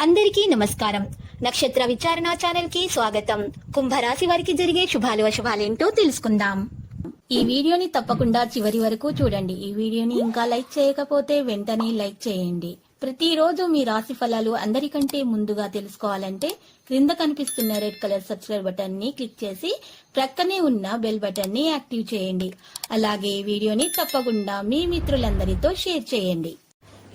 అందరికీ నమస్కారం. నక్షత్ర విచారణ ఛానల్ కి స్వాగతం. కుంభరాశి వారికి జరిగే శుభాలు అశుభాలేంటో తెలుసుకుందాం. ఈ వీడియోని తప్పకుండా చివరి వరకు చూడండి. ఈ వీడియోని ఇంకా లైక్ చేయకపోతే వెంటనే లైక్ చేయండి. ప్రతిరోజు మీ రాశి ఫలాలు అందరికంటే ముందుగా తెలుసుకోవాలంటే క్రింద కనిపిస్తున్న రెడ్ కలర్ సబ్స్క్రైబ్ బటన్ ని క్లిక్ చేసి ప్రక్కనే ఉన్న బెల్ బటన్ ని యాక్టివ్ చేయండి. అలాగే ఈ వీడియోని తప్పకుండా మీ మిత్రులందరితో షేర్ చేయండి.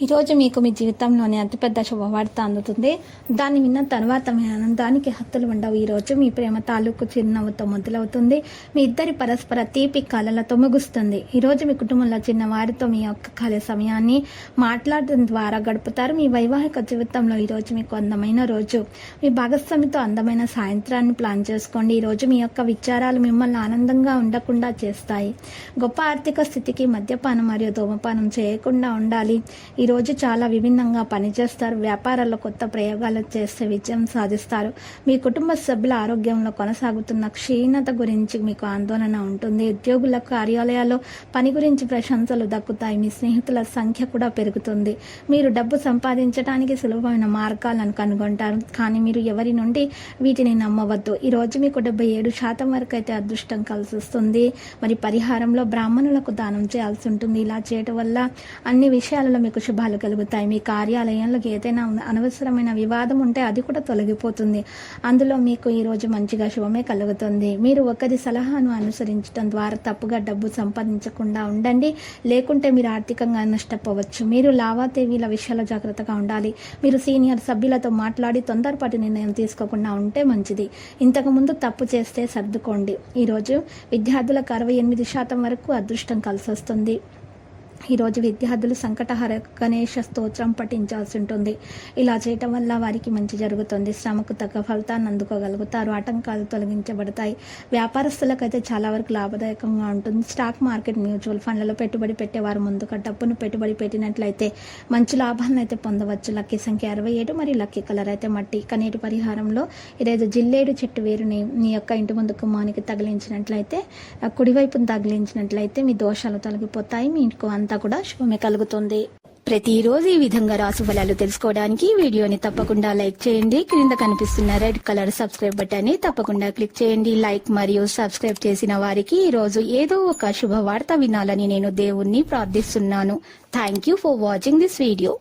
ఈరోజు మీకు మీ జీవితంలోనే అతిపెద్ద శుభవార్త అందుతుంది. దాన్ని విన్న తర్వాత మీ ఆనందానికి హద్దులు ఉండవు. ఈరోజు మీ ప్రేమ తాలూకు చిరునవ్వుతో మొదలవుతుంది. మీ ఇద్దరి పరస్పర తీపి కళలతో ముగుస్తుంది. ఈరోజు మీ కుటుంబంలో చిన్నవారితో మీ యొక్క ఖాళీ సమయాన్ని మాట్లాడడం ద్వారా గడుపుతారు. మీ వైవాహిక జీవితంలో ఈరోజు మీకు అందమైన రోజు. మీ భాగస్వామితో అందమైన సాయంత్రాన్ని ప్లాన్ చేసుకోండి. ఈరోజు మీ యొక్క విచారాలు మిమ్మల్ని ఆనందంగా ఉండకుండా చేస్తాయి. గొప్ప ఆర్థిక స్థితికి మద్యపానం మరియు ధూమపానం చేయకుండా ఉండాలి. ఈరోజు చాలా విభిన్నంగా పనిచేస్తారు. వ్యాపారాల్లో కొత్త ప్రయోగాలు చేస్తే విజయం సాధిస్తారు. మీ కుటుంబ సభ్యుల ఆరోగ్యంలో కొనసాగుతున్న క్షీణత గురించి మీకు ఆందోళన ఉంటుంది. ఉద్యోగుల కార్యాలయాల్లో పని గురించి ప్రశంసలు దక్కుతాయి. మీ స్నేహితుల సంఖ్య కూడా పెరుగుతుంది. మీరు డబ్బు సంపాదించడానికి సులభమైన మార్గాలను కనుగొంటారు, కానీ మీరు ఎవరి నుండి వీటిని నమ్మవద్దు. ఈరోజు మీకు 77% వరకు అయితే అదృష్టం కలిసి వస్తుంది. మరి పరిహారంలో బ్రాహ్మణులకు దానం చేయాల్సి ఉంటుంది. ఇలా చేయటం వల్ల అన్ని విషయాలలో మీకు శుభాలు కలుగుతాయి. మీ కార్యాలయంలో ఏదైనా అనవసరమైన వివాదం ఉంటే అది కూడా తొలగిపోతుంది. అందులో మీకు ఈరోజు మంచిగా శుభమే కలుగుతుంది. మీరు ఒకరి సలహాను అనుసరించడం ద్వారా తప్పుగా డబ్బు సంపాదించకుండా ఉండండి, లేకుంటే మీరు ఆర్థికంగా నష్టపోవచ్చు. మీరు లావాదేవీల విషయాల్లో జాగ్రత్తగా ఉండాలి. మీరు సీనియర్ సభ్యులతో మాట్లాడి తొందరపాటు నిర్ణయం తీసుకోకుండా ఉంటే మంచిది. ఇంతకుముందు తప్పు చేస్తే సర్దుకోండి. ఈరోజు విద్యార్థులకు 68% వరకు అదృష్టం కలిసి వస్తుంది. ఈరోజు విద్యార్థులు సంకటహర గణేష స్తోత్రం పఠించాల్సి ఉంటుంది. ఇలా చేయటం వల్ల వారికి మంచి జరుగుతుంది. శ్రమకు తగ్గ ఫలితాన్ని అందుకోగలుగుతారు. ఆటంకాలు తొలగించబడతాయి. వ్యాపారస్తులకైతే చాలా వరకు లాభదాయకంగా ఉంటుంది. స్టాక్ మార్కెట్, మ్యూచువల్ ఫండ్లలో పెట్టుబడి పెట్టేవారు ముందుగా డబ్బును పెట్టుబడి పెట్టినట్లయితే మంచి లాభాలను అయితే పొందవచ్చు. లక్కీ సంఖ్య 67 మరియు లక్కీ కలర్ అయితే మట్టి. కనేటి పరిహారంలో ఈరోజు జిల్లేడు చెట్టు వేరుని మీ యొక్క ఇంటి ముందు గుమ్మానికి తగిలించినట్లయితే, కుడివైపును తగిలించినట్లయితే మీ దోషాలు తొలగిపోతాయి. మీకు అంతా కూడా శుభమే కలుగుతుంది. ప్రతిరోజు ఈ విధంగా రాశి ఫలాలు తెలుసుకోవడానికి వీడియోని తప్పకుండా లైక్ చేయండి. క్రింద కనిపిస్తున్న రెడ్ కలర్ సబ్స్క్రైబ్ బటన్ ని తప్పకుండా క్లిక్ చేయండి. లైక్ మరియు సబ్స్క్రైబ్ చేసిన వారికి ఈ రోజు ఏదో ఒక శుభవార్త వినాలని నేను దేవుణ్ణి ప్రార్థిస్తున్నాను. Thank you for watching this video.